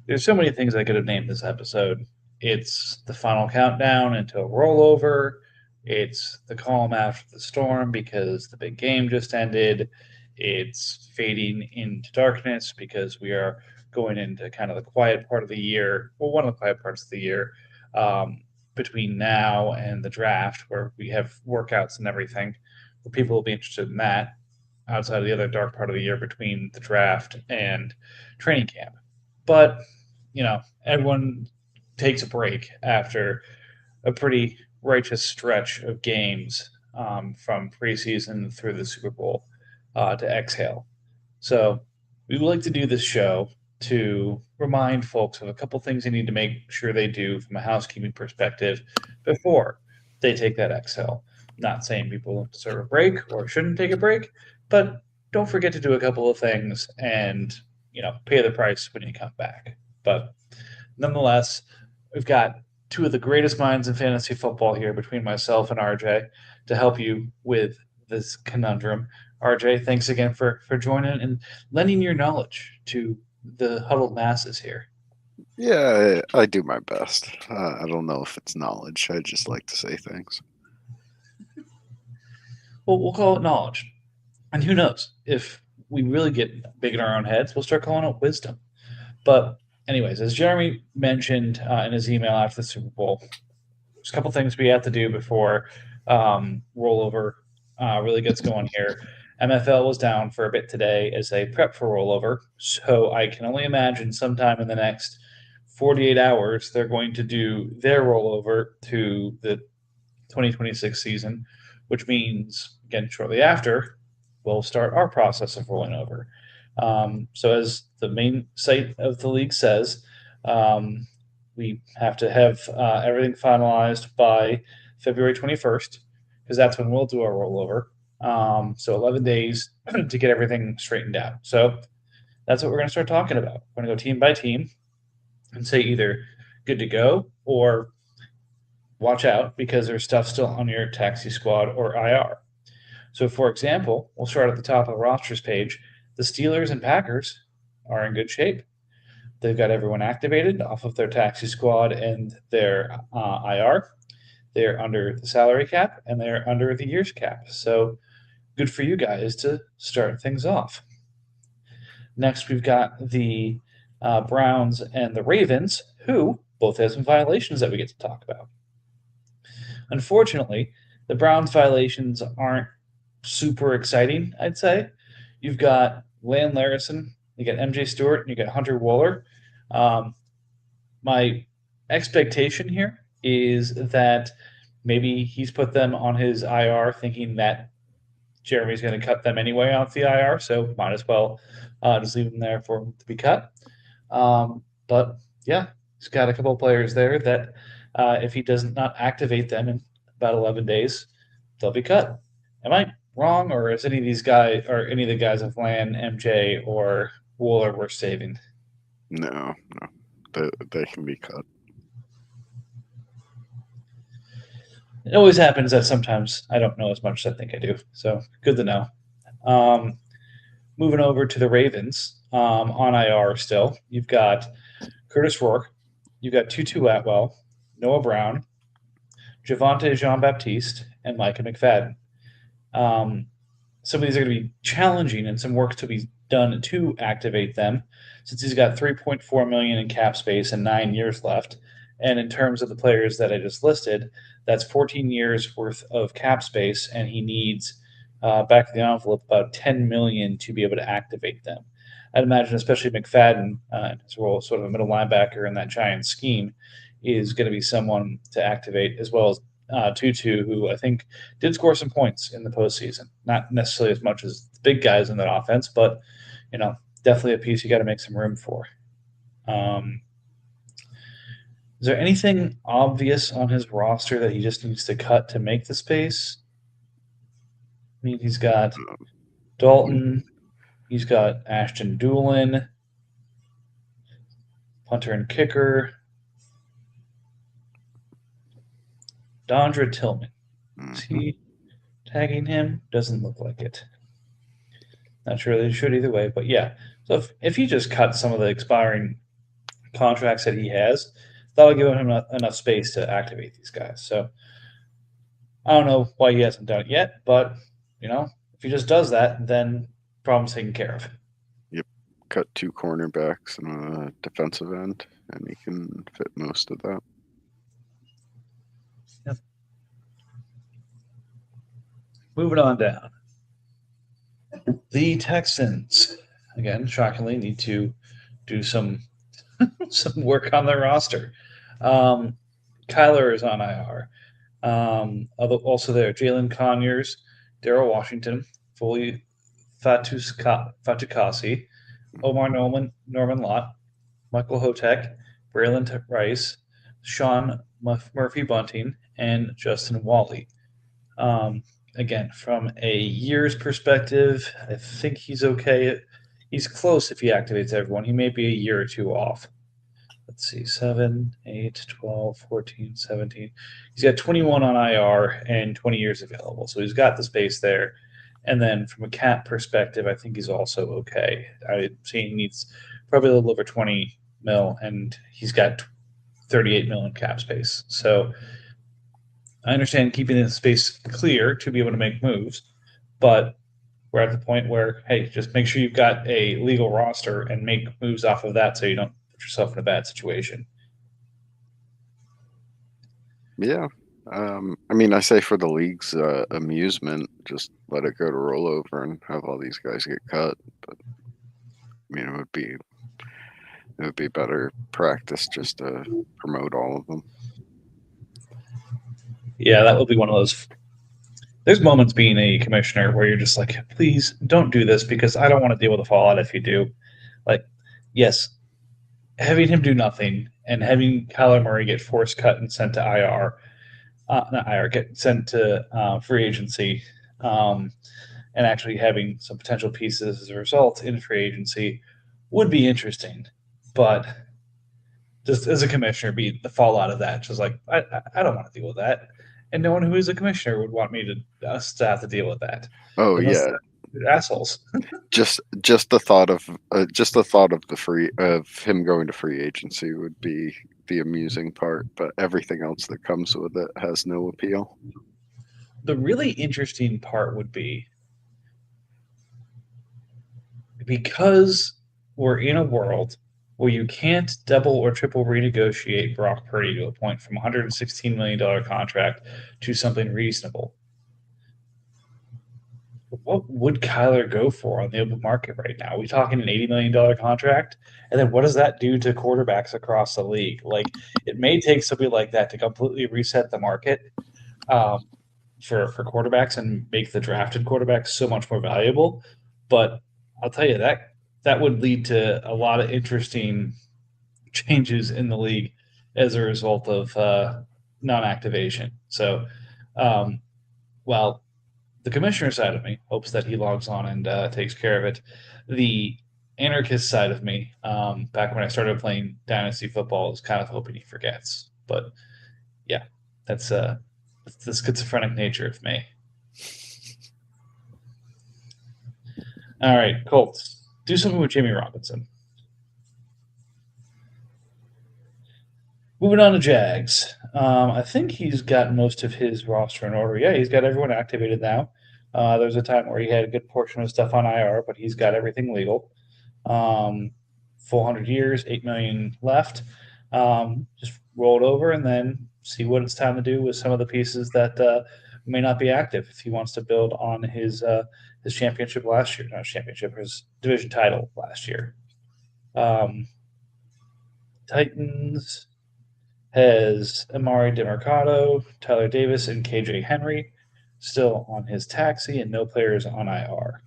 There's so many things I could have named this episode. It's the final countdown into a rollover. It's the calm after the storm because the big game just ended. It's fading into darkness because we are going into kind of the quiet part of the year. Well, one of the quiet parts of the year um, between now and the draft, where we have workouts and everything, where people will be interested in that outside of the other dark part of the year between the draft and training camp. But everyone takes a break after a pretty righteous stretch of games from preseason through the Super Bowl to exhale. So we would like to do this show to remind folks of a couple things they need to make sure they do from a housekeeping perspective before they take that exhale. Not saying people deserve a break or shouldn't take a break, but don't forget to do a couple of things and pay the price when you come back. But nonetheless, we've got two of the greatest minds in fantasy football here between myself and RJ to help you with this conundrum. RJ, thanks again for joining and lending your knowledge to the huddled masses here. Yeah, I do my best. I don't know if it's knowledge. I just like to say things. Well, we'll call it knowledge. And who knows? If we really get big in our own heads, we'll start calling it wisdom. But, anyways, as Jeremy mentioned in his email after the Super Bowl, there's a couple things we have to do before rollover really gets going here. MFL was down for a bit today as they prep for rollover, so I can only imagine sometime in the next 48 hours they're going to do their rollover to the 2026 season, which means, again, shortly after, we'll start our process of rolling over. So, as the main site of the league says, um, we have to have everything finalized by February 21st, because that's when we'll do our rollover. So 11 days to get everything straightened out. So that's what we're going to start talking about. We're going to go team by team and say either good to go or watch out because there's stuff still on your taxi squad or IR. So, for example, we'll start at the top of the rosters page. The Steelers and Packers are in good shape. They've got everyone activated off of their taxi squad and their IR. They're under the salary cap and they're under the year's cap. So, good for you guys to start things off. Next, we've got the Browns and the Ravens, who both have some violations that we get to talk about. Unfortunately, the Browns' violations aren't super exciting, I'd say. You've got Lan Larison, you got MJ Stewart, and you got Hunter Wohler. Um, my expectation here is that maybe he's put them on his IR thinking that Jeremy's going to cut them anyway off the IR, so might as well just leave them there for him to be cut. But yeah, he's got a couple of players there that if he does not activate them in about 11 days, they'll be cut. Am I wrong, or is any of these guys, or any of the guys of Land, MJ, or Wooler worth saving? No, no, they can be cut. It always happens that sometimes I don't know as much as I think I do, so good to know. Um, Moving over to the Ravens on IR still, you've got Curtis Rourke, you've got Tutu Atwell, Noah Brown, Javante Jean Baptiste, and Micah McFadden. Um, some of these are going to be challenging and some work to be done to activate them since he's got 3.4 million in cap space and 9 years left. And in terms of the players that I just listed, that's 14 years worth of cap space, and he needs back of the envelope about 10 million to be able to activate them. I'd imagine, especially McFadden, in his role as sort of a middle linebacker in that Giants scheme, is going to be someone to activate, as well as Tutu, who I think did score some points in the postseason. Not necessarily as much as the big guys in that offense, but definitely a piece you got to make some room for. Um, is there anything obvious on his roster that he just needs to cut to make the space? I mean, he's got Dalton, he's got Ashton Doolin, punter and kicker, Dondra Tillman. Is Mm-hmm. he tagging him? Doesn't look like it. Not sure they should either way, but yeah. So if he just cut some of the expiring contracts that he has, that'll give him enough space to activate these guys. So I don't know why he hasn't done it yet, but if he just does that, then problem's taken care of. Yep. Cut 2 cornerbacks and a defensive end, and he can fit most of that. Yep. Moving on down. The Texans, again, shockingly, need to do some work on their roster. Kyler is on IR. Also there, Jalen Conyers, Daryl Washington, Foley Fatukasi, Omar Norman Lott, Michael Hotek, Braylon Rice, Sean Murphy Bunting, and Justin Wally. Again, from a year's perspective, I think he's okay. He's close if he activates everyone. He may be a year or two off. Let's see, 7, 8, 12, 14, 17. He's got 21 on IR and 20 years available. So he's got the space there. And then from a cap perspective, I think he's also okay. I'm seeing he needs probably a little over 20 mil, and he's got 38 mil in cap space. So I understand keeping the space clear to be able to make moves, but we're at the point where, hey, just make sure you've got a legal roster and make moves off of that so you don't put yourself in a bad situation. Yeah. I mean, I say for the league's amusement, just let it go to rollover and have all these guys get cut. But I mean, it would be better practice just to promote all of them. Yeah, that will be one of those. There's moments being a commissioner where you're just like, please don't do this because I don't want to deal with the fallout if you do. Like, yes, having him do nothing and having Kyler Murray get force cut and sent to get sent to free agency, and actually having some potential pieces as a result in free agency would be interesting. But just as a commissioner, be the fallout of that, just like I don't want to deal with that, and no one who is a commissioner would want me to us to have to deal with that. Oh yeah, they're assholes. just the thought of him going to free agency would be the amusing part, but everything else that comes with it has no appeal. The really interesting part would be, because we're in a world where you can't double or triple renegotiate Brock Purdy to a point from $116 million contract to something reasonable. What would Kyler go for on the open market right now? Are we talking an $80 million contract? And then what does that do to quarterbacks across the league? Like, it may take somebody like that to completely reset the market for quarterbacks and make the drafted quarterbacks so much more valuable. But I'll tell you, that would lead to a lot of interesting changes in the league as a result of non-activation. So, the commissioner side of me hopes that he logs on and takes care of it. The anarchist side of me, back when I started playing Dynasty football, is kind of hoping he forgets. But yeah, that's the schizophrenic nature of me. All right, Colts, do something with Jamie Robinson. Moving on to Jags. I think he's got most of his roster in order. Yeah, he's got everyone activated now. There was a time where he had a good portion of stuff on IR, but he's got everything legal. Full 100 years, $8 million left. Just roll it over and then see what it's time to do with some of the pieces that may not be active if he wants to build on his championship last year. Not championship, his division title last year. Titans has Amari DeMarcado, Tyler Davis, and KJ Henry still on his taxi, and no players on IR.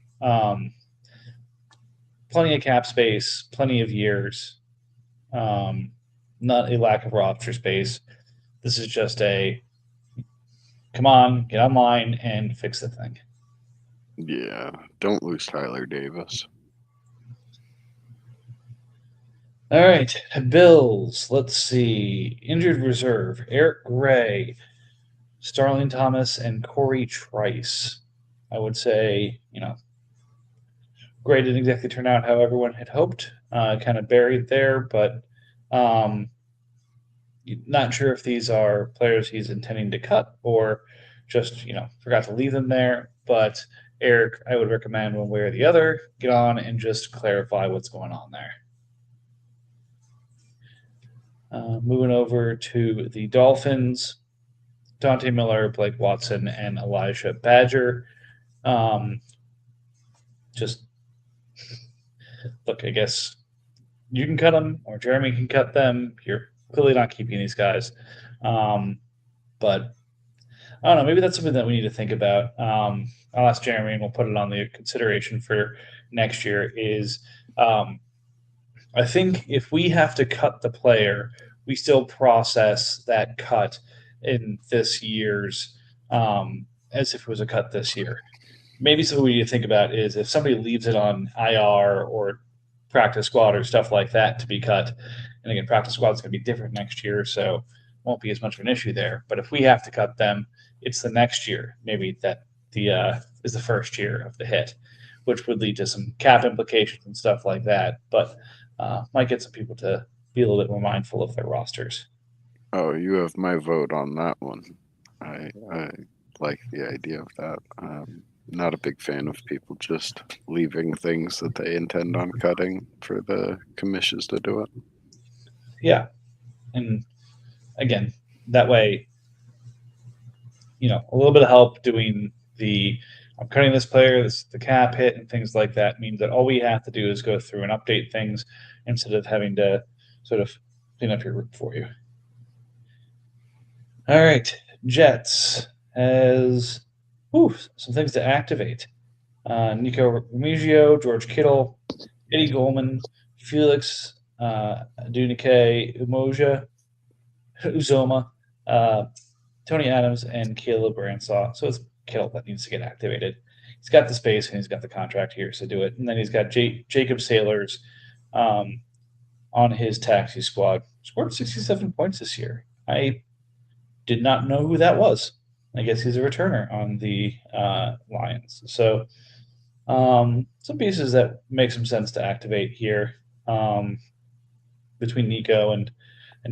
Plenty of cap space, plenty of years, not a lack of roster space. This is just a come on, get online and fix the thing. Yeah, don't lose Tyler Davis. All right, Bills. Let's see. Injured reserve: Eric Gray, Starling Thomas, and Corey Trice. I would say, Gray didn't exactly turn out how everyone had hoped. Kind of buried there, but Not sure if these are players he's intending to cut or just, forgot to leave them there. But Eric, I would recommend one way or the other, get on and just clarify what's going on there. Moving over to the Dolphins, Dante Miller, Blake Watson, and Elijah Badger. Just look, I guess you can cut them or Jeremy can cut them. You're clearly not keeping these guys. But I don't know. Maybe that's something that we need to think about. I'll ask Jeremy, and we'll put it on the consideration for next year. I think if we have to cut the player, we still process that cut in this year's as if it was a cut this year. Maybe something we need to think about is if somebody leaves it on IR or practice squad or stuff like that to be cut. And again, practice squad is going to be different next year, so won't be as much of an issue there. But if we have to cut them, it's the next year. Maybe that is the first year of the hit, which would lead to some cap implications and stuff like that. But might get some people to be a little bit more mindful of their rosters. Oh, you have my vote on that one. I like the idea of that. Not a big fan of people just leaving things that they intend on cutting for the commissions to do it. Yeah. And again, that way, a little bit of help doing I'm cutting this player, the cap hit and things like that means that all we have to do is go through and update things instead of having to sort of clean up your group for you. All right. Jets has some things to activate. Nico Remigio, George Kittle, Eddie Goldman, Felix Dunike, Uzoma, Tony Adams, and Caleb Bransaw. So it's Kittle that needs to get activated. He's got the space and he's got the contract here to do it. And then he's got Jacob Sailors on his taxi squad. Scored 67 points this year. I did not know who that was. I guess he's a returner on the Lions. So some pieces that make some sense to activate here between Nico and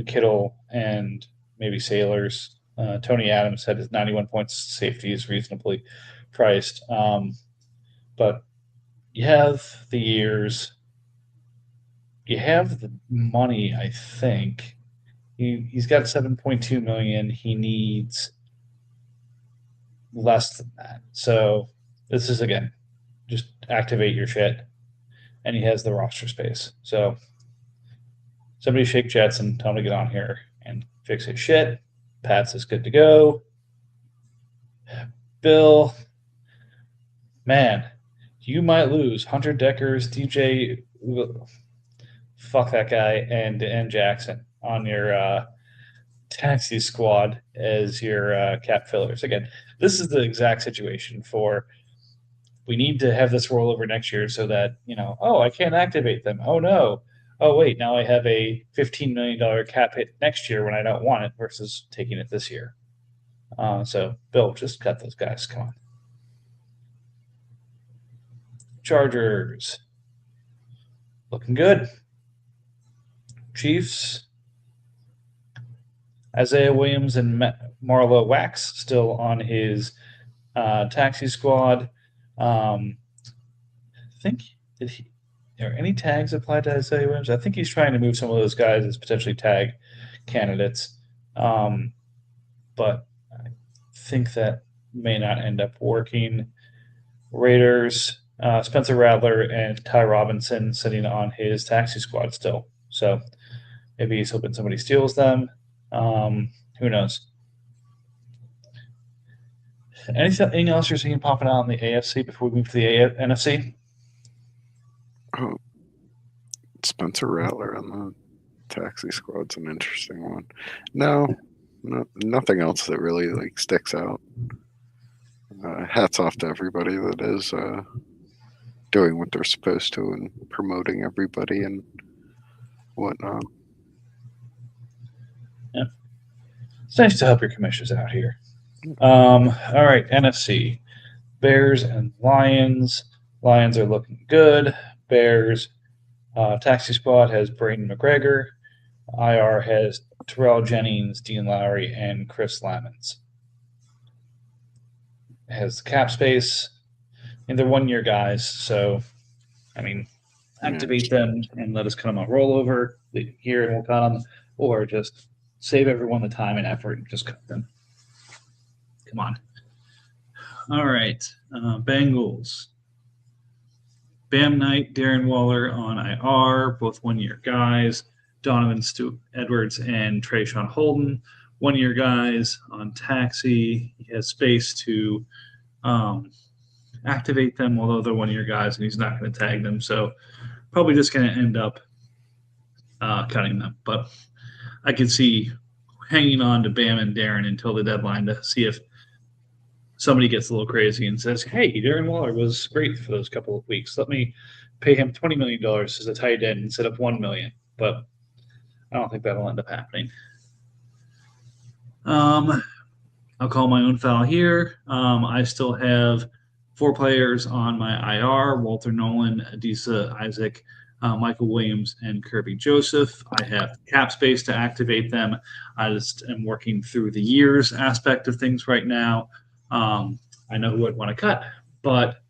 Kittle and maybe Sailors. Tony Adams had his 91 points. Safety is reasonably priced. But you have the years. You have the money, I think. He's got 7.2 million. He needs less than that. So this is, again, just activate your shit. And he has the roster space. So somebody shake Jets and tell him to get on here and fix his shit. Pats is good to go. Bill, man, you might lose Hunter Deckers, DJ, fuck that guy, and Jackson on your taxi squad as your cap fillers. Again, this is the exact situation for we need to have this rollover next year so that, I can't activate them. Oh, no. Oh, wait, now I have a $15 million cap hit next year when I don't want it versus taking it this year. So, Bill, just cut those guys. Come on. Chargers. Looking good. Chiefs. Isaiah Williams and Marlo Wax still on his taxi squad. I think, are any tags applied to Isaiah Williams? I think he's trying to move some of those guys as potentially tag candidates. But I think that may not end up working. Raiders, Spencer Rattler and Ty Robinson sitting on his taxi squad still. So maybe he's hoping somebody steals them. Who knows? Anything else you're seeing popping out in the AFC before we move to the NFC? Oh, Spencer Rattler on the taxi squad's an interesting one. No, nothing else that really sticks out. Hats off to everybody that is doing what they're supposed to and promoting everybody and whatnot. Yeah, it's nice to help your commissioners out here. All right, NFC. Bears and Lions. Lions are looking good. Bears taxi squad has Braden McGregor. IR has Terrell Jennings, Dean Lowry, and Chris Lamons. It has cap space, and they're 1-year guys. So, I mean, activate them and let us cut them on rollover here, and we'll cut them, or just save everyone the time and effort and just cut them. Come on. All right. Bengals. Bam Knight, Darren Waller on IR, both 1-year guys. Donovan Edwards and Trayshawn Holden, 1-year guys on taxi. He has space to activate them, although they're 1-year guys, and he's not going to tag them. So probably just going to end up cutting them. But I could see hanging on to Bam and Darren until the deadline to see if somebody gets a little crazy and says, hey, Darren Waller was great for those couple of weeks. Let me pay him $20 million as a tight end instead of $1 million. But I don't think that'll end up happening. I'll call my own foul here. I still have 4 players on my IR: Walter Nolan, Adisa Isaac, Michael Williams, and Kirby Joseph. I have cap space to activate them. I just am working through the years aspect of things right now. I know who I'd want to cut, but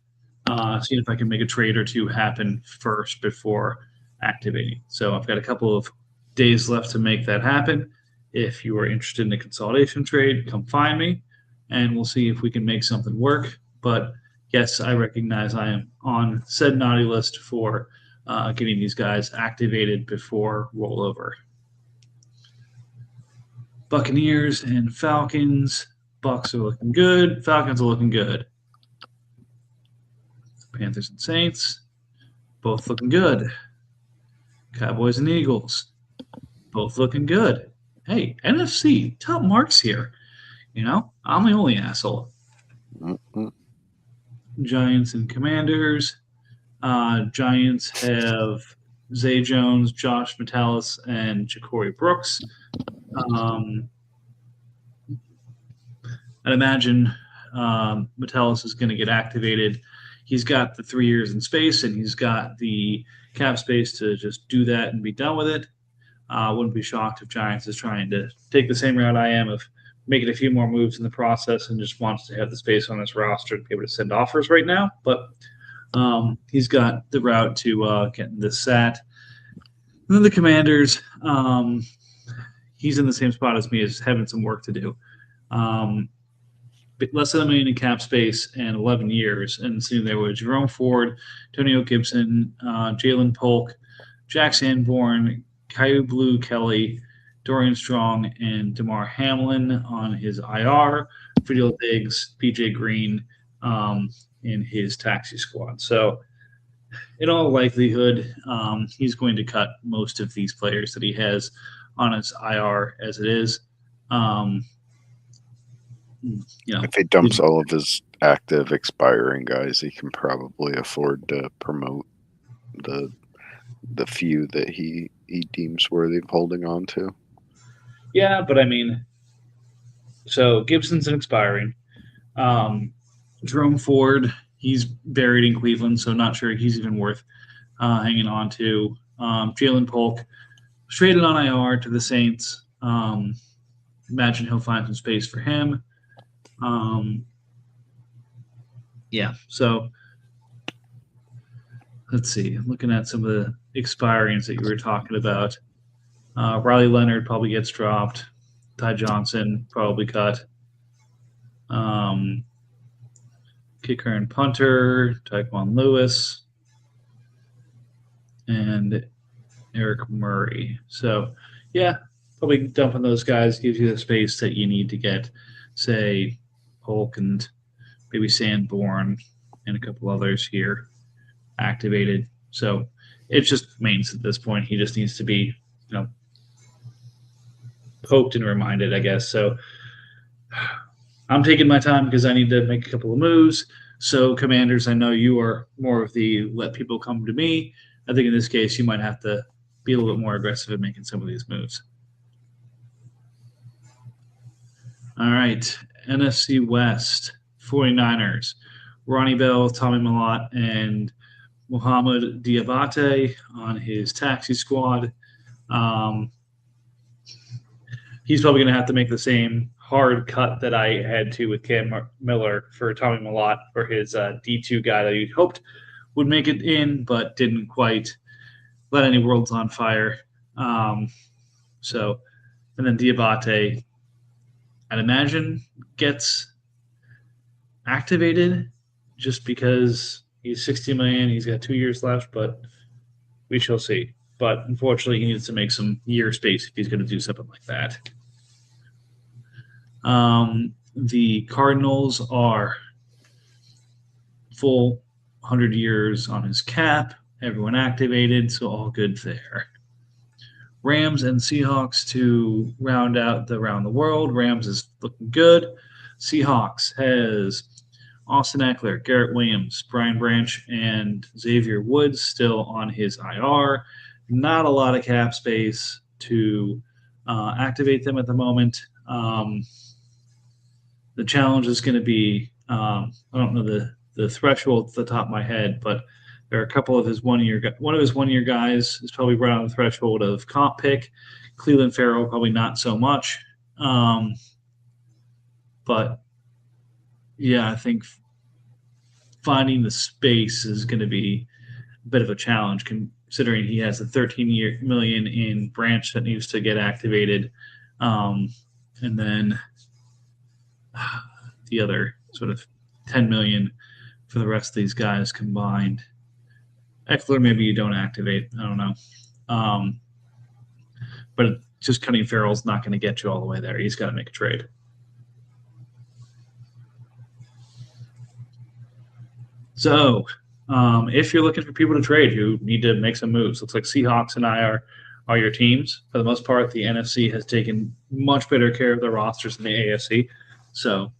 seeing if I can make a trade or two happen first before activating. So I've got a couple of days left to make that happen. If you are interested in a consolidation trade, come find me, and we'll see if we can make something work. But yes, I recognize I am on said naughty list for getting these guys activated before rollover. Buccaneers and Falcons. Bucks are looking good. Falcons are looking good. Panthers and Saints, both looking good. Cowboys and Eagles, both looking good. Hey, NFC, top marks here. You know, I'm the only asshole. Mm-hmm. Giants and Commanders. Giants have Zay Jones, Josh Metellus, and Ja'Cory Brooks. I'd imagine Metellus is going to get activated. He's got the 3 years in space, and he's got the cap space to just do that and be done with it. I wouldn't be shocked if Giants is trying to take the same route I am of making a few more moves in the process and just wants to have the space on this roster to be able to send offers right now. But he's got the route to getting this sat. And then the Commanders, he's in the same spot as me, as having some work to do. Less than $1 million in cap space and 11 years. And sitting there with Jerome Ford, Antonio Gibson, Jalen Polk, Jack Sanborn, Caillou Blue Kelly, Dorian Strong, and DeMar Hamlin on his IR, Fidel Diggs, BJ Green in his taxi squad. So in all likelihood, he's going to cut most of these players that he has on his IR as it is. If he dumps all of his active expiring guys, he can probably afford to promote the few that he deems worthy of holding on to. Yeah, but I mean, so Gibson's an expiring. Jerome Ford, he's buried in Cleveland, so not sure he's even worth hanging on to. Jalen Polk, traded on IR to the Saints. Imagine he'll find some space for him. Yeah, so let's see. I'm looking at some of the expirings that you were talking about. Riley Leonard probably gets dropped. Ty Johnson probably cut. Kicker and punter, Tyquan Lewis, and Eric Murray. So, yeah, probably dumping those guys gives you the space that you need to get, say, Polk and maybe Sanborn and a couple others here activated. So it's just Maines at this point. He just needs to be, poked and reminded, I guess. So I'm taking my time because I need to make a couple of moves. So Commanders, I know you are more of the let people come to me. I think in this case, you might have to be a little bit more aggressive in making some of these moves. All right. NFC West, 49ers, Ronnie Bell, Tommy Mellott, and Mohamed Diabate on his taxi squad. he's probably going to have to make the same hard cut that I had to with Cam Miller for Tommy Millott for his D2 guy that he hoped would make it in, but didn't quite let any worlds on fire. So, and then Diabate, I'd imagine, gets activated just because he's 60 million. He's got 2 years left, but we shall see. But unfortunately, he needs to make some year space if he's going to do something like that. The Cardinals are full 100 years on his cap. Everyone activated, so all good there. Rams and Seahawks to round out the round the world. Rams is looking good. Seahawks has Austin Eckler, Garrett Williams, Brian Branch, and Xavier Woods still on his IR. Not a lot of cap space to activate them at the moment. The challenge is going to be, I don't know the threshold at the top of my head, but there are a couple of his one of his 1 year guys is probably right on the threshold of comp pick. Cleveland Farrell, probably not so much. But yeah, I think finding the space is going to be a bit of a challenge considering he has a 13 million in Branch that needs to get activated. And then the other sort of 10 million for the rest of these guys combined. Eckler, maybe you don't activate. I don't know. But just cutting Farrell's not going to get you all the way there. He's got to make a trade. So if you're looking for people to trade who need to make some moves, looks like Seahawks and I are your teams. For the most part, the NFC has taken much better care of their rosters than the AFC. So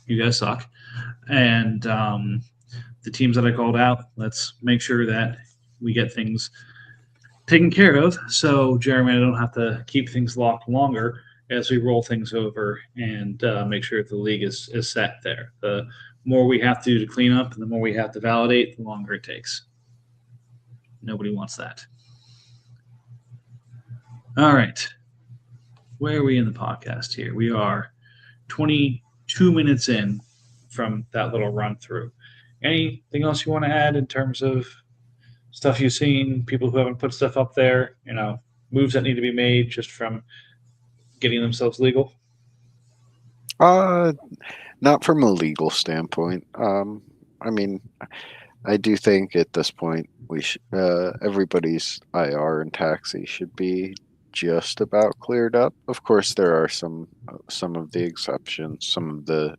you guys suck. And the teams that I called out, let's make sure that we get things taken care of. So, Jeremy, I don't have to keep things locked longer as we roll things over and make sure that the league is set there. The more we have to do to clean up and the more we have to validate, the longer it takes. Nobody wants that. All right. Where are we in the podcast here? We are 22 minutes in from that little run through. Anything else you want to add in terms of stuff you've seen, people who haven't put stuff up there, moves that need to be made just from getting themselves legal? Not from a legal standpoint. I mean, I do think at this point we everybody's IR and taxi should be just about cleared up. Of course, there are some of the exceptions. Some of the,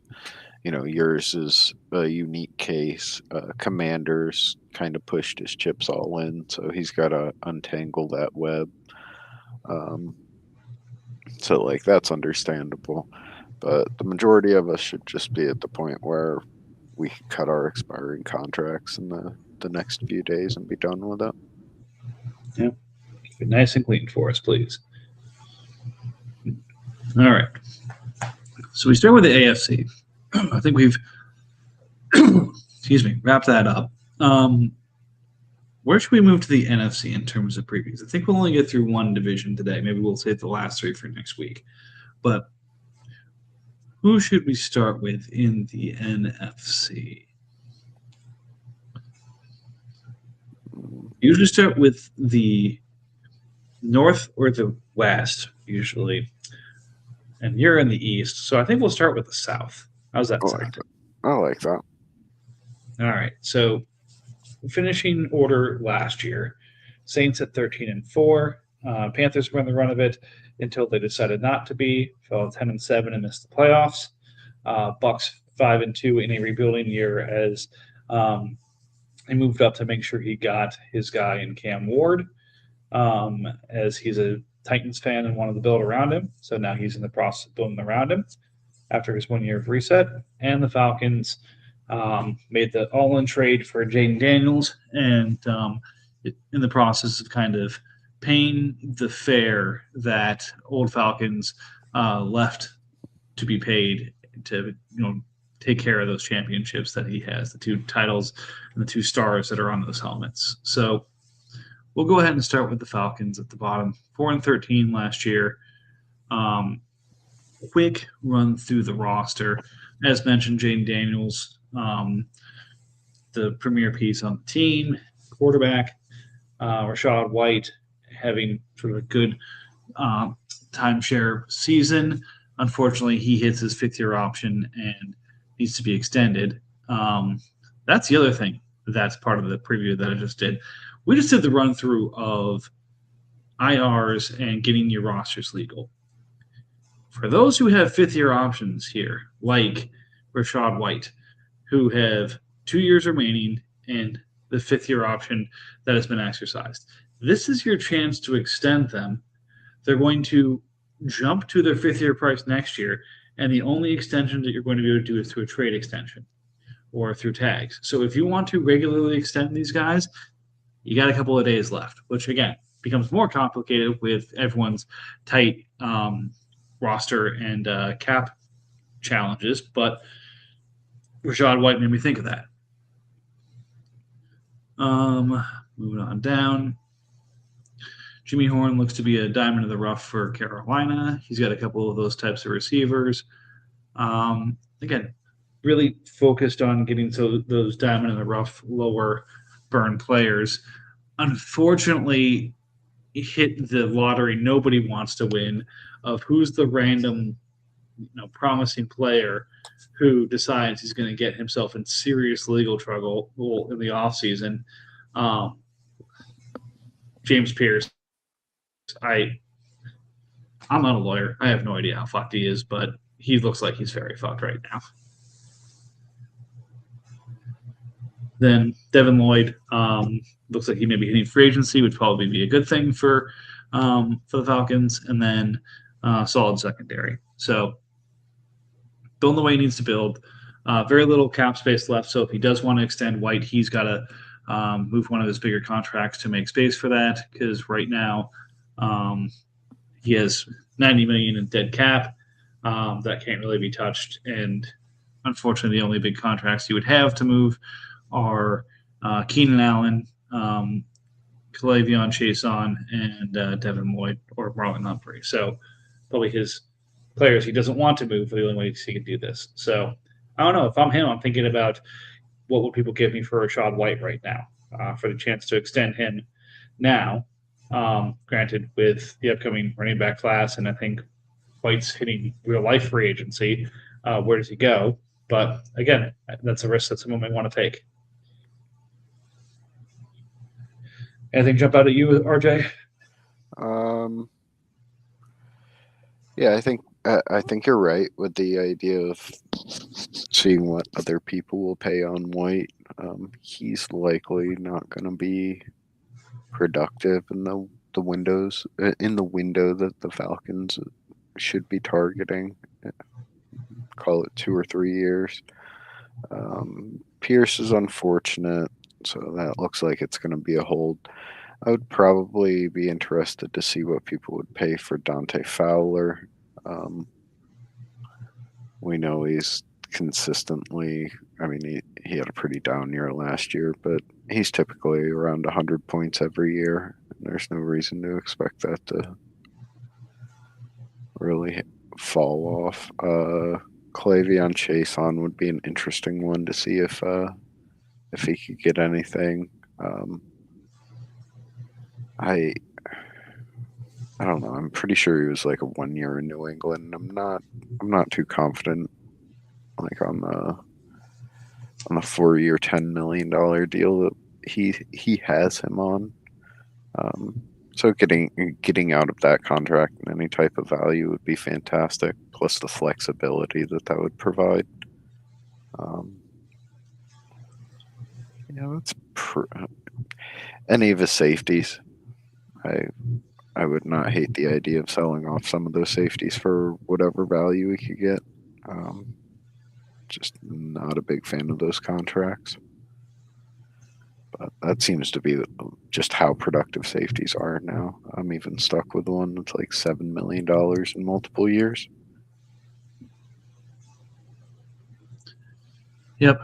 yours is a unique case. Commanders kind of pushed his chips all in, so he's got to untangle that web. So that's understandable. But the majority of us should just be at the point where we can cut our expiring contracts in the next few days and be done with it. Yeah. Keep it nice and clean for us, please. All right. So we start with the AFC. I think we've wrapped that up. Where should we move to the NFC in terms of previews? I think we'll only get through one division today. Maybe we'll save the last three for next week. But who should we start with in the NFC? Usually start with the North or the West, usually. And you're in the East, so I think we'll start with the South. How's that sound? I like that. All right, so finishing order last year, Saints at 13-4. Panthers were in the run of it until they decided not to be. Fell 10-7 and missed the playoffs. Bucks 5-2 in a rebuilding year as he moved up to make sure he got his guy in Cam Ward, as he's a Titans fan and wanted to build around him. So now he's in the process of building around him after his 1 year of reset. And the Falcons made the all-in trade for Jaden Daniels, and in the process of kind of paying the fare that old Falcons left to be paid to take care of those championships that he has, the 2 titles and the 2 stars that are on those helmets. So we'll go ahead and start with the Falcons at the bottom. 4-13 last year. quick run through the roster. As mentioned, Jaden Daniels, the premier piece on the team, quarterback. Rashad White having sort of a good timeshare season. Unfortunately, he hits his fifth-year option and needs to be extended. That's the other thing. That's part of the preview that I just did. We just did the run-through of IRs and getting your rosters legal. For those who have fifth-year options here, like Rashad White, who have 2 years remaining and the fifth-year option that has been exercised, this is your chance to extend them. They're going to jump to their fifth-year price next year, and the only extension that you're going to be able to do is through a trade extension or through tags. So if you want to regularly extend these guys, you got a couple of days left, which, again, becomes more complicated with everyone's tight roster and cap challenges, but Rashad White made me think of that. Moving on down. Jimmy Horn looks to be a diamond in the rough for Carolina. He's got a couple of those types of receivers. Again, really focused on getting those diamond in the rough, lower burn players. Unfortunately, hit the lottery nobody wants to win of who's the random, promising player who decides he's going to get himself in serious legal trouble in the offseason. James Pierce. I'm not a lawyer. I have no idea how fucked he is, but he looks like he's very fucked right now. Then Devin Lloyd looks like he may be hitting free agency, which would probably be a good thing for the Falcons. And then solid secondary. So building the way he needs to build. Very little cap space left. So if he does want to extend White, he's got to move one of his bigger contracts to make space for that. Because right now he has $90 million in dead cap that can't really be touched. And unfortunately, the only big contracts you would have to move are Keenan Allen, K'Lavon Chaisson, and Devin Lloyd or Marlon Humphrey. So probably his players he doesn't want to move for the only way he can do this. So I don't know. If I'm him, I'm thinking about what would people give me for Rashad White right now for the chance to extend him now. Granted, with the upcoming running back class, and I think White's hitting real life free agency, where does he go? But again, that's a risk that someone may want to take. Anything jump out at you, RJ? Yeah, I think you're right with the idea of seeing what other people will pay on White. He's likely not going to be productive in the window that the Falcons should be targeting. Call it 2 or 3 years. Pierce is unfortunate, so that looks like it's going to be a hold. I would probably be interested to see what people would pay for Dante Fowler. We know he's consistently, he had a pretty down year last year, but he's typically around 100 points every year. And there's no reason to expect that to really fall off. K'Lavon Chaisson would be an interesting one to see if he could get anything. I don't know. I'm pretty sure he was like a 1 year in New England. I'm not too confident like on the 4-year $10 million deal that he has him on. So getting out of that contract and any type of value would be fantastic. Plus the flexibility that would provide. That's any of his safeties. I would not hate the idea of selling off some of those safeties for whatever value we could get. Just not a big fan of those contracts. But that seems to be just how productive safeties are now. I'm even stuck with one that's like $7 million in multiple years. Yep.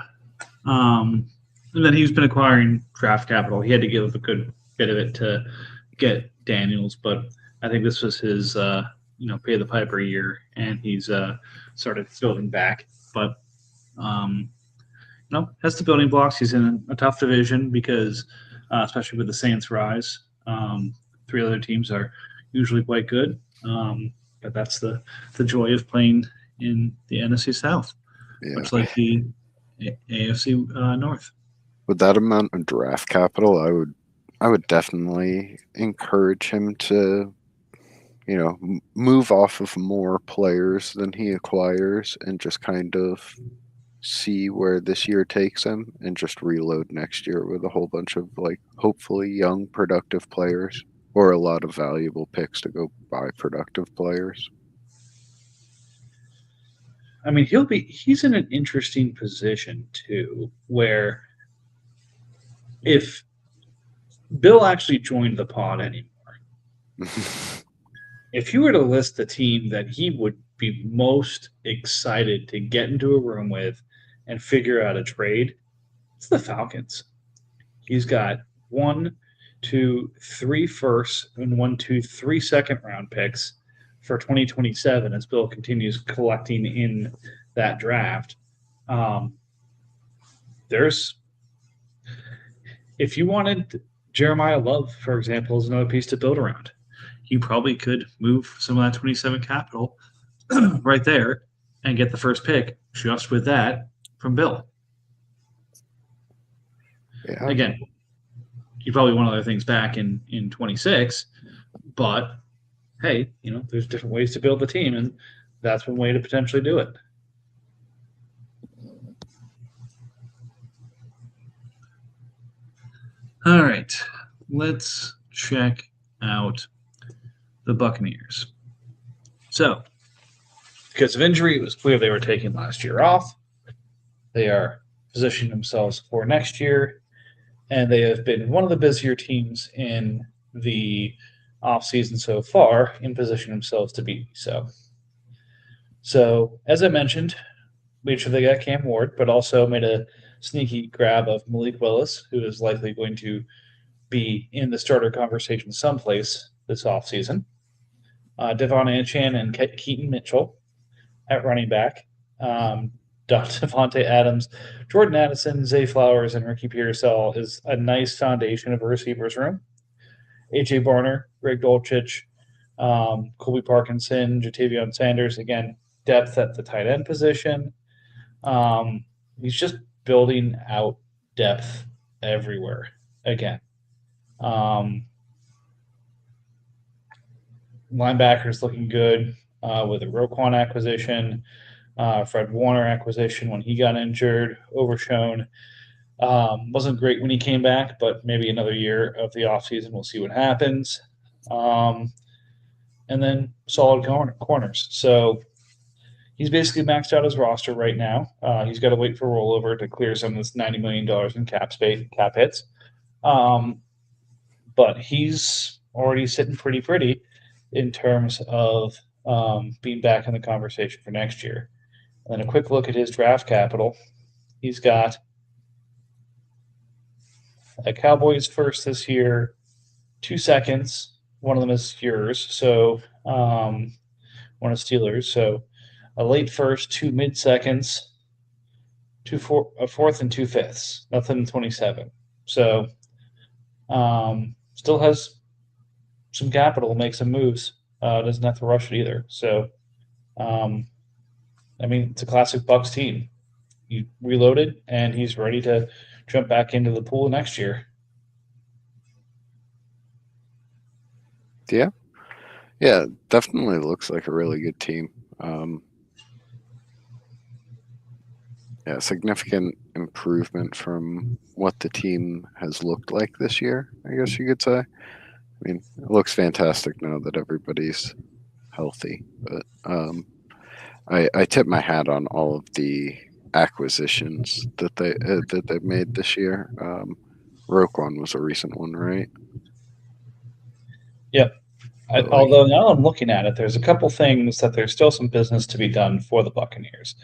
And then he's been acquiring draft capital. He had to give up a good bit of it to get Daniels, but I think this was his pay the piper a year, and he's started building back. But has the building blocks. He's in a tough division because, especially with the Saints' rise, three other teams are usually quite good. But that's the joy of playing in the NFC South, much like the AFC North. With that amount of draft capital, I would definitely encourage him to, move off of more players than he acquires and just kind of see where this year takes him and just reload next year with a whole bunch of hopefully young productive players or a lot of valuable picks to go buy productive players. I mean, he's in an interesting position too, where if Bill actually joined the pod anymore, if you were to list the team that he would be most excited to get into a room with and figure out a trade, it's the Falcons. He's got 1, 2, 3 firsts and 1, 2, 3 second round picks for 2027 as Bill continues collecting in that draft. If you wanted Jeremiah Love, for example, as another piece to build around, you probably could move some of that 27 capital right there and get the first pick just with that from Bill. Yeah. Again, you probably want other things back in 26, but hey, there's different ways to build the team, and that's one way to potentially do it. All right, let's check out the Buccaneers. So, because of injury, it was clear they were taking last year off. They are positioning themselves for next year, and they have been one of the busier teams in the offseason so far in position themselves to be so. So, as I mentioned, made sure they got Cam Ward, but also made a sneaky grab of Malik Willis, who is likely going to be in the starter conversation someplace this offseason. Devon Achane and Keaton Mitchell at running back. Devontae Adams, Jordan Addison, Zay Flowers, and Ricky Pearsall is a nice foundation of a receivers room. A.J. Barner, Greg Dulcich, Colby Parkinson, Jatavion Sanders. Again, depth at the tight end position. He's just building out depth everywhere again. Linebackers looking good with a Roquan acquisition, Fred Warner acquisition when he got injured, Overshown. Wasn't great when he came back, but maybe another year of the offseason, we'll see what happens. And then solid corners. So he's basically maxed out his roster right now. He's got to wait for rollover to clear some of this $90 million in cap hits. But he's already sitting pretty in terms of being back in the conversation for next year. And then a quick look at his draft capital. He's got a Cowboys first this year, 2 seconds. One of them is yours. So one is Steelers. So a late first, 2 mid-seconds, a fourth and 2 fifths. Nothing in 27. So still has some capital to make some moves. Doesn't have to rush it either. So, it's a classic Bucks team. He reloaded, and he's ready to jump back into the pool next year. Yeah, definitely looks like a really good team. Significant improvement from what the team has looked like this year, I guess you could say. I mean, it looks fantastic now that everybody's healthy. But I tip my hat on all of the acquisitions that they've made this year. Roquan was a recent one, right? Yep. Although now I'm looking at it, there's a couple things that there's still some business to be done for the Buccaneers.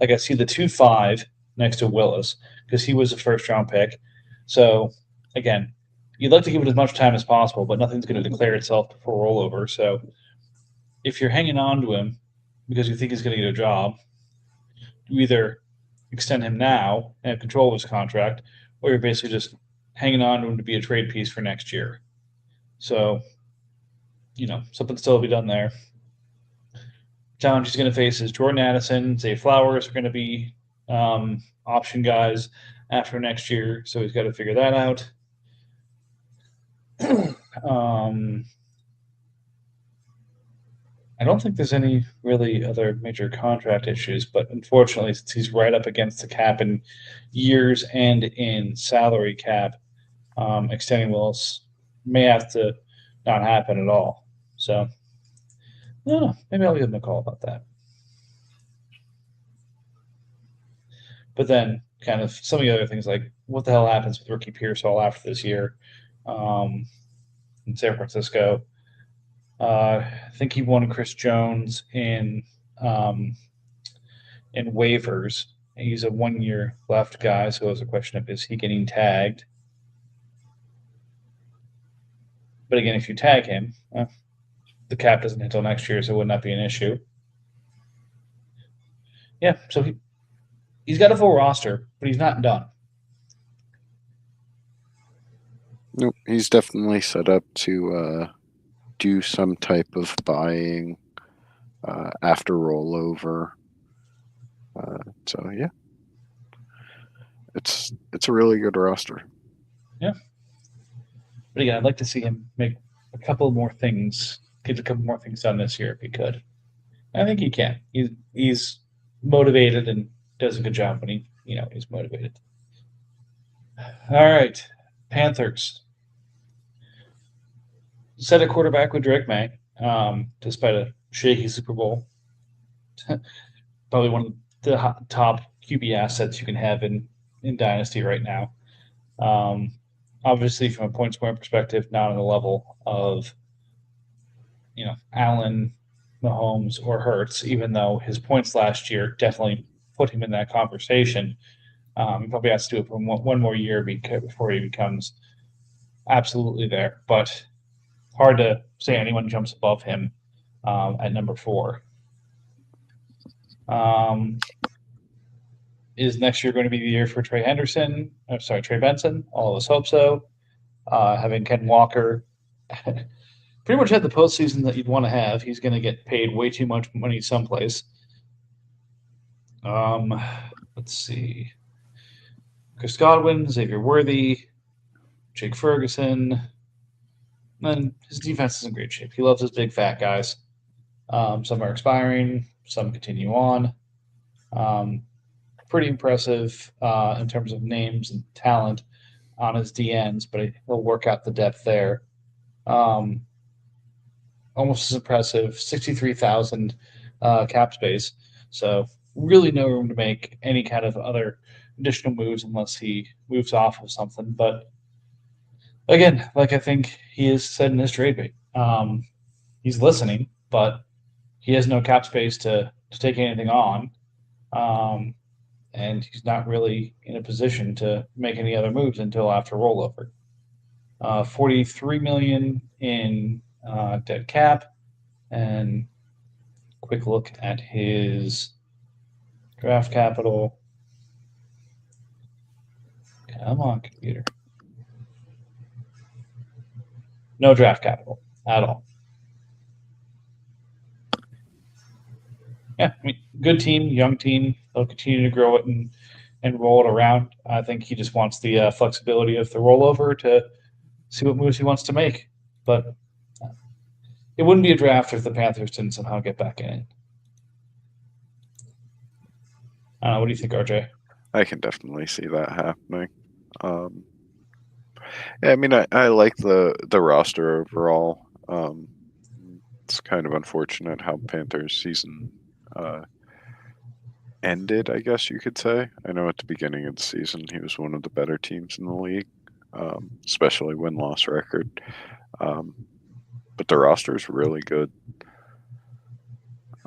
Like I see the 2-5 next to Willis because he was a first-round pick. So, again, you'd like to give it as much time as possible, but nothing's going to declare itself before rollover. So if you're hanging on to him because you think he's going to get a job, you either extend him now and have control of his contract, or you're basically just hanging on to him to be a trade piece for next year. So, something still to be done there. Challenge he's going to face is Jordan Addison, Zay Flowers are going to be option guys after next year, so he's got to figure that out. I don't think there's any really other major contract issues, but unfortunately, since he's right up against the cap in years and in salary cap, extending Willis may have to not happen at all. So, I don't know. Maybe I'll give him a call about that. But then, kind of some of the other things like what the hell happens with Ricky Pearsall after this year in San Francisco? I think he won Chris Jones in waivers. He's a 1 year left guy, so it's a question of is he getting tagged? But again, if you tag him, the cap doesn't hit until next year, so it would not be an issue. Yeah, so he's got a full roster, but he's not done. Nope, he's definitely set up to do some type of buying after rollover. So yeah, it's a really good roster. Yeah, but again, I'd like to see him make a couple more things, get a couple more things done this year if he could. I think he can. He's motivated and does a good job when he's motivated. All right, Panthers set a quarterback with Drake May, despite a shaky Super Bowl. Probably one of the top QB assets you can have in Dynasty right now. Obviously, from a point scoring perspective, not on the level of Allen, Mahomes, or Hurts, even though his points last year definitely put him in that conversation. He probably has to do it for one more year before he becomes absolutely there. But hard to say anyone jumps above him at number 4. Is next year going to be the year for Trey Benson? All of us hope so. Having Ken Walker pretty much had the postseason that you'd want to have. He's going to get paid way too much money someplace. Let's see. Chris Godwin, Xavier Worthy, Jake Ferguson. And his defense is in great shape. He loves his big fat guys. Some are expiring, some continue on. Pretty impressive in terms of names and talent on his DNs, but he'll work out the depth there. Almost as impressive, 63,000 cap space. So really no room to make any kind of other additional moves unless he moves off of something. But again, like I think he has said in his trade bait, he's listening, but he has no cap space to take anything on. And he's not really in a position to make any other moves until after rollover. $43 million in dead cap, and quick look at his draft capital. Come on, computer. No draft capital at all. Yeah, I mean, good team, young team. They'll continue to grow it and roll it around. I think he just wants the flexibility of the rollover to see what moves he wants to make. But it wouldn't be a draft if the Panthers didn't somehow get back in it. What do you think, RJ? I can definitely see that happening. Yeah, I mean, I like the roster overall. It's kind of unfortunate how Panthers season ended, I guess you could say. I know at the beginning of the season he was one of the better teams in the league, especially win-loss record. But the roster is really good.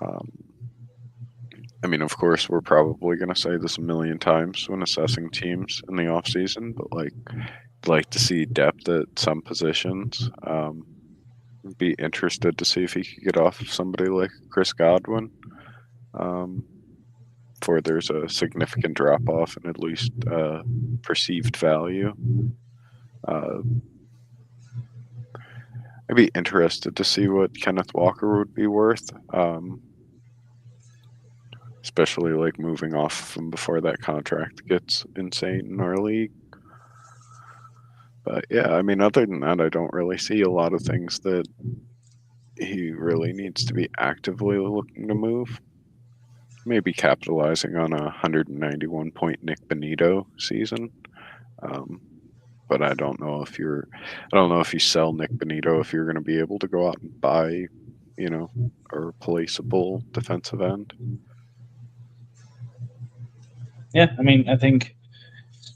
I mean, of course, we're probably going to say this a million times when assessing teams in the offseason, but like to see depth at some positions. be interested to see if he could get off of somebody like Chris Godwin. For there's a significant drop off in at least perceived value. I'd be interested to see what Kenneth Walker would be worth, especially like moving off from before that contract gets insane in our league. But yeah, I mean, other than that, I don't really see a lot of things that he really needs to be actively looking to move. Maybe capitalizing on a 191 point Nick Benito season. But I don't know if you sell Nick Benito, if you're going to be able to go out and buy, a replaceable defensive end. Yeah, I mean, I think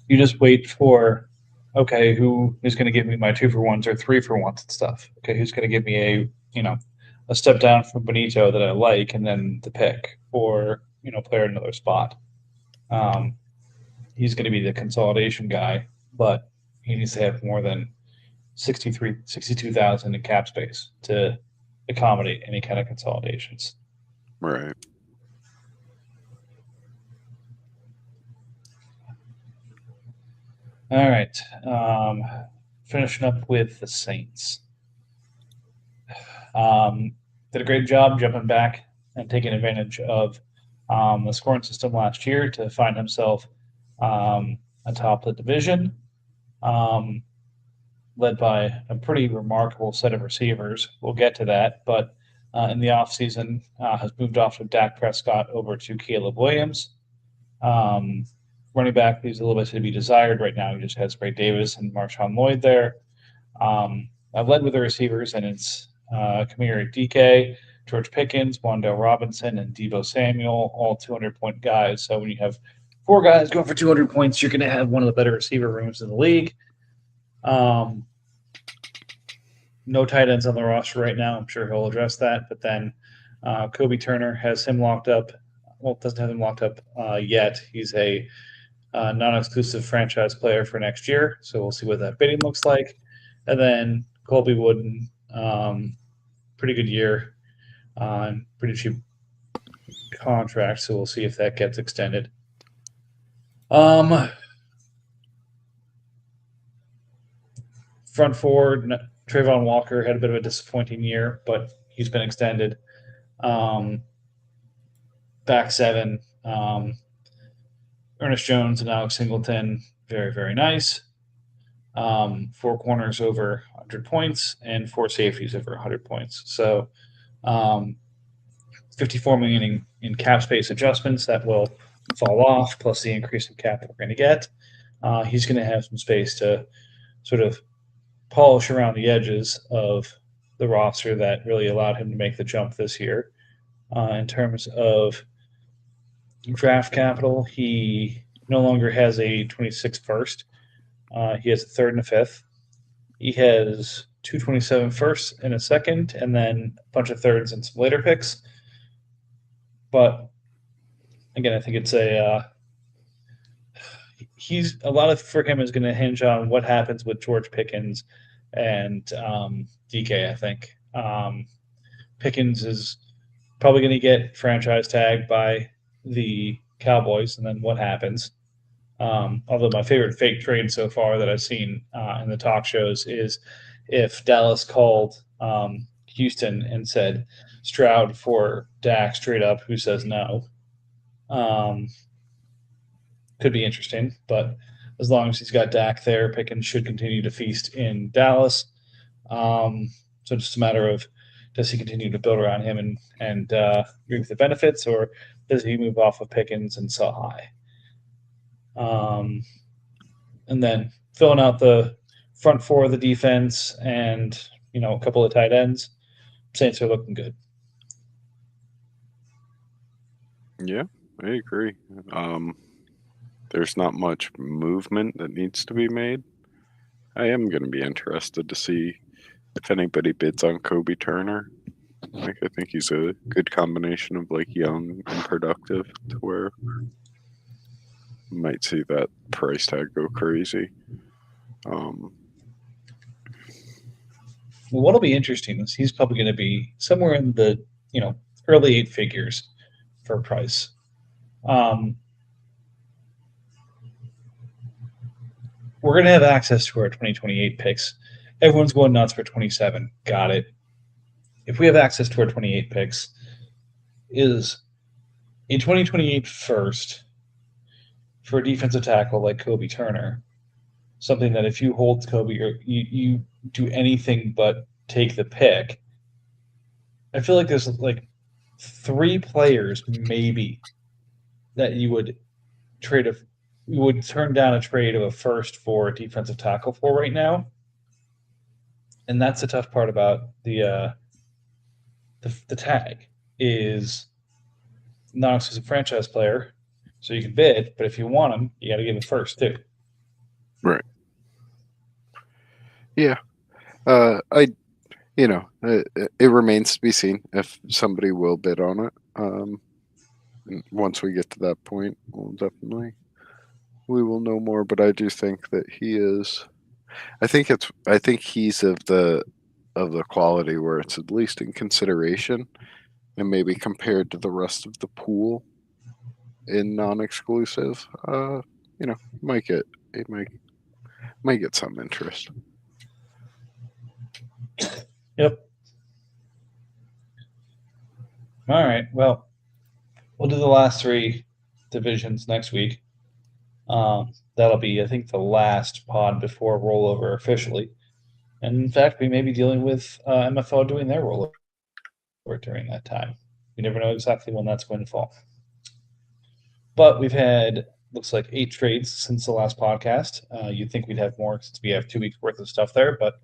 you just wait for, okay, who is going to give me my 2-for-1s or 3-for-1s and stuff? Okay, who's going to give me a step down from Benito that I like, and then the pick, or player in another spot. He's going to be the consolidation guy, but he needs to have more than 62,000 in cap space to accommodate any kind of consolidations. Right. All right. Finishing up with the Saints. Did a great job jumping back and taking advantage of the scoring system last year to find himself atop the division, led by a pretty remarkable set of receivers. We'll get to that, but in the offseason has moved off of Dak Prescott over to Caleb Williams. Running back leaves a little bit to be desired right now. He just has Ray Davis and Marshawn Lloyd there. I've led with the receivers, and it's Kamari DK, George Pickens, Wan'Dale Robinson, and Deebo Samuel, all 200-point guys. So when you have 4 guys going for 200 points, you're going to have one of the better receiver rooms in the league. No tight ends on the roster right now. I'm sure he'll address that. But then Kobe Turner has him locked up. Well, doesn't have him locked up yet. He's a non-exclusive franchise player for next year. So we'll see what that bidding looks like. And then Colby Wooden, pretty good year on pretty cheap contract. So we'll see if that gets extended. Front forward, Trayvon Walker had a bit of a disappointing year, but he's been extended. Back 7, Ernest Jones and Alex Singleton, very, very nice. 4 corners over 100 points and 4 safeties over 100 points. So $54 million in cap space adjustments that will fall off, plus the increase in cap we're going to get. He's going to have some space to sort of polish around the edges of the roster that really allowed him to make the jump this year. In terms of draft capital, he no longer has a 26th first. He has a 3rd and a 5th. He has 227 firsts and a 2nd, and then a bunch of 3rds and some later picks. But again, I think it's a lot of for him is going to hinge on what happens with George Pickens and DK. I think Pickens is probably going to get franchise tagged by the Cowboys, and then what happens? Although my favorite fake trade so far that I've seen in the talk shows is if Dallas called Houston and said Stroud for Dak straight up, who says no? Could be interesting, but as long as he's got Dak there, Pickens should continue to feast in Dallas. So just a matter of, does he continue to build around him and reap the benefits, or does he move off of Pickens and sell high? And then filling out the front 4 of the defense and a couple of tight ends, Saints are looking good. Yeah, I agree. There's not much movement that needs to be made. I am going to be interested to see if anybody bids on Kobe Turner. I think he's a good combination of young and productive to where you might see that price tag go crazy. Well, what'll be interesting is he's probably going to be somewhere in the early eight figures for price. Um, we're going to have access to our 2028 picks. Everyone's going nuts for 27. Got it. If we have access to our 28 picks, is a 2028 first for a defensive tackle like Kobe Turner something that if you hold Kobe or you do anything but take the pick, I feel like there's like three players maybe that you would trade a you would turn down a trade of a first for a defensive tackle for right now, and that's the tough part about the tag is non-exclusive franchise player, so you can bid, but if you want him, you got to give him first too. Right. Yeah. It remains to be seen if somebody will bid on it. Once we get to that point, we will know more. But I do think that he is. I think he's of the quality where it's at least in consideration, and maybe compared to the rest of the pool in non-exclusive. Might get some interest. Yep. All right. Well, we'll do the last three divisions next week. That'll be, I think, the last pod before rollover officially. And in fact, we may be dealing with MFL doing their rollover during that time. We never know exactly when that's going to fall. But we've had, looks like 8 trades since the last podcast. You'd think we'd have more since we have 2 weeks worth of stuff there, but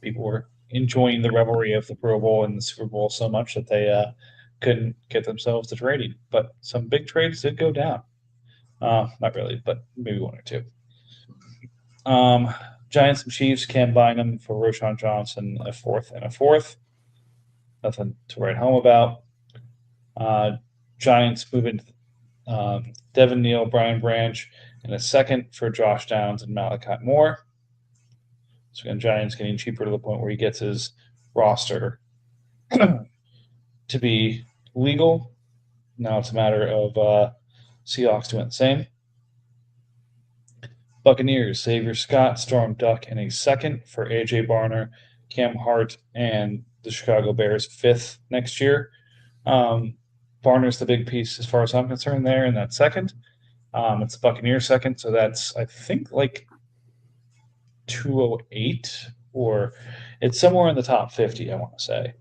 people were enjoying the revelry of the Pro Bowl and the Super Bowl so much that they couldn't get themselves to trading. But some big trades did go down. Not really, but maybe 1 or 2. Giants and Chiefs, Cam Bynum for Roschon Johnson, a fourth and a fourth. Nothing to write home about. Giants moving Devin Neal, Brian Branch, and a second for Josh Downs and Malachi Moore. So again, Giants getting cheaper to the point where he gets his roster to be legal. Now it's a matter of Seahawks doing the same. Buccaneers, Xavier Scott, Storm Duck, and a second for A.J. Barner, Cam Hart, and the Chicago Bears fifth next year. Barner's the big piece as far as I'm concerned there in that second. It's the Buccaneers second, so that's, I think, like 208, or it's somewhere in the top 50, I want to say.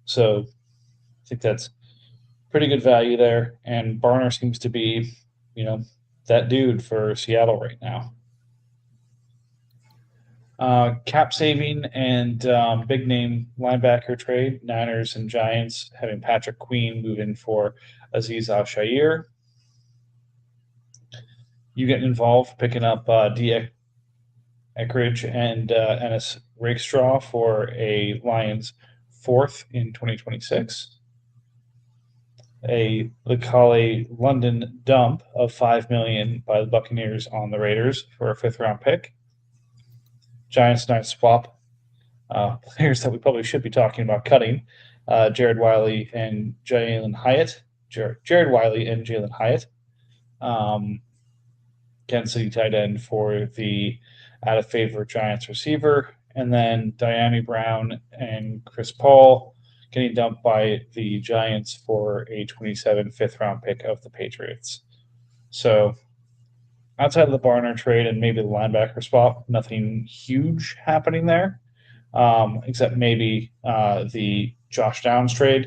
So I think that's pretty good value there. And Barner seems to be, that dude for Seattle right now. Cap saving and big name linebacker trade. Niners and Giants having Patrick Queen move in for Azeez Al-Shaair. You getting involved, picking up D. Eckridge and Ennis Rakestraw for a Lions fourth in 2026. A LeCauley London dump of $5 million by the Buccaneers on the Raiders for a 5th-round pick. Giants night swap players that we probably should be talking about cutting. Jared Wiley and Jalen Hyatt. Jared Wiley and Jalen Hyatt. Kansas City tight end for the out-of-favor Giants receiver. And then Dyami Brown and Chris Paul getting dumped by the Giants for a 27 5th-round pick of the Patriots. So outside of the Barner trade and maybe the linebacker swap, nothing huge happening there, except maybe the Josh Downs trade.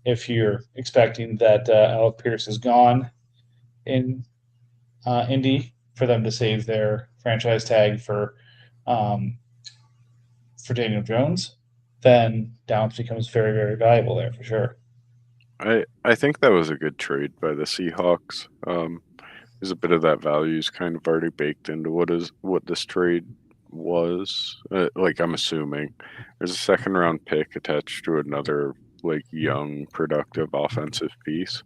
If you're expecting that Alec Pierce is gone in Indy for them to save their franchise tag for Daniel Jones, then Downs becomes very, very valuable there for sure. I think that was a good trade by the Seahawks. There's a bit of that value is kind of already baked into what this trade was. I'm assuming there's a 2nd-round pick attached to another young, productive offensive piece.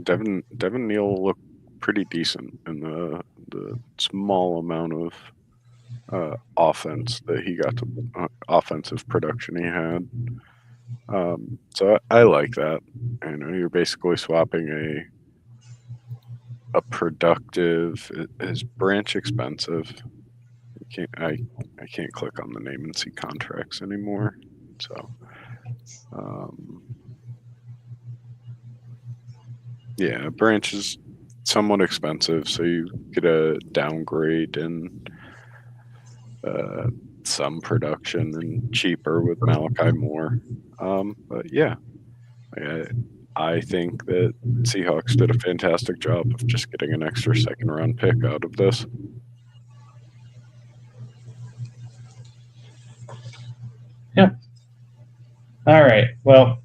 Devin Neal looked pretty decent in the small amount of offense that he got to offensive production he had. So I like that. You know, you're basically swapping a productive. Is Branch expensive? I can't click on the name and see contracts anymore. So, yeah, Branch is somewhat expensive, so you get a downgrade in some production and cheaper with Malachi Moore. But yeah, I think that Seahawks did a fantastic job of just getting an extra second round pick out of this. Yeah. All right. Well,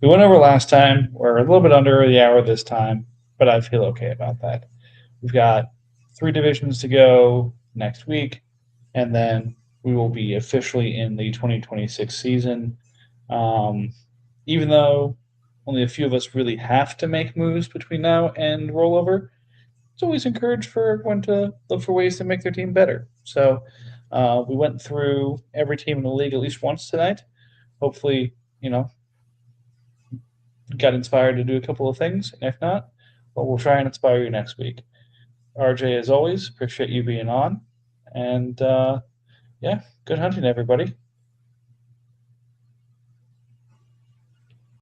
we went over last time. We're a little bit under the hour this time, but I feel okay about that. We've got 3 divisions to go next week, and then we will be officially in the 2026 season. Even though only a few of us really have to make moves between now and rollover, it's always encouraged for everyone to look for ways to make their team better. So we went through every team in the league at least once tonight. Hopefully, got inspired to do a couple of things. And if not, well, we'll try and inspire you next week. RJ, as always, appreciate you being on. And yeah, good hunting, everybody.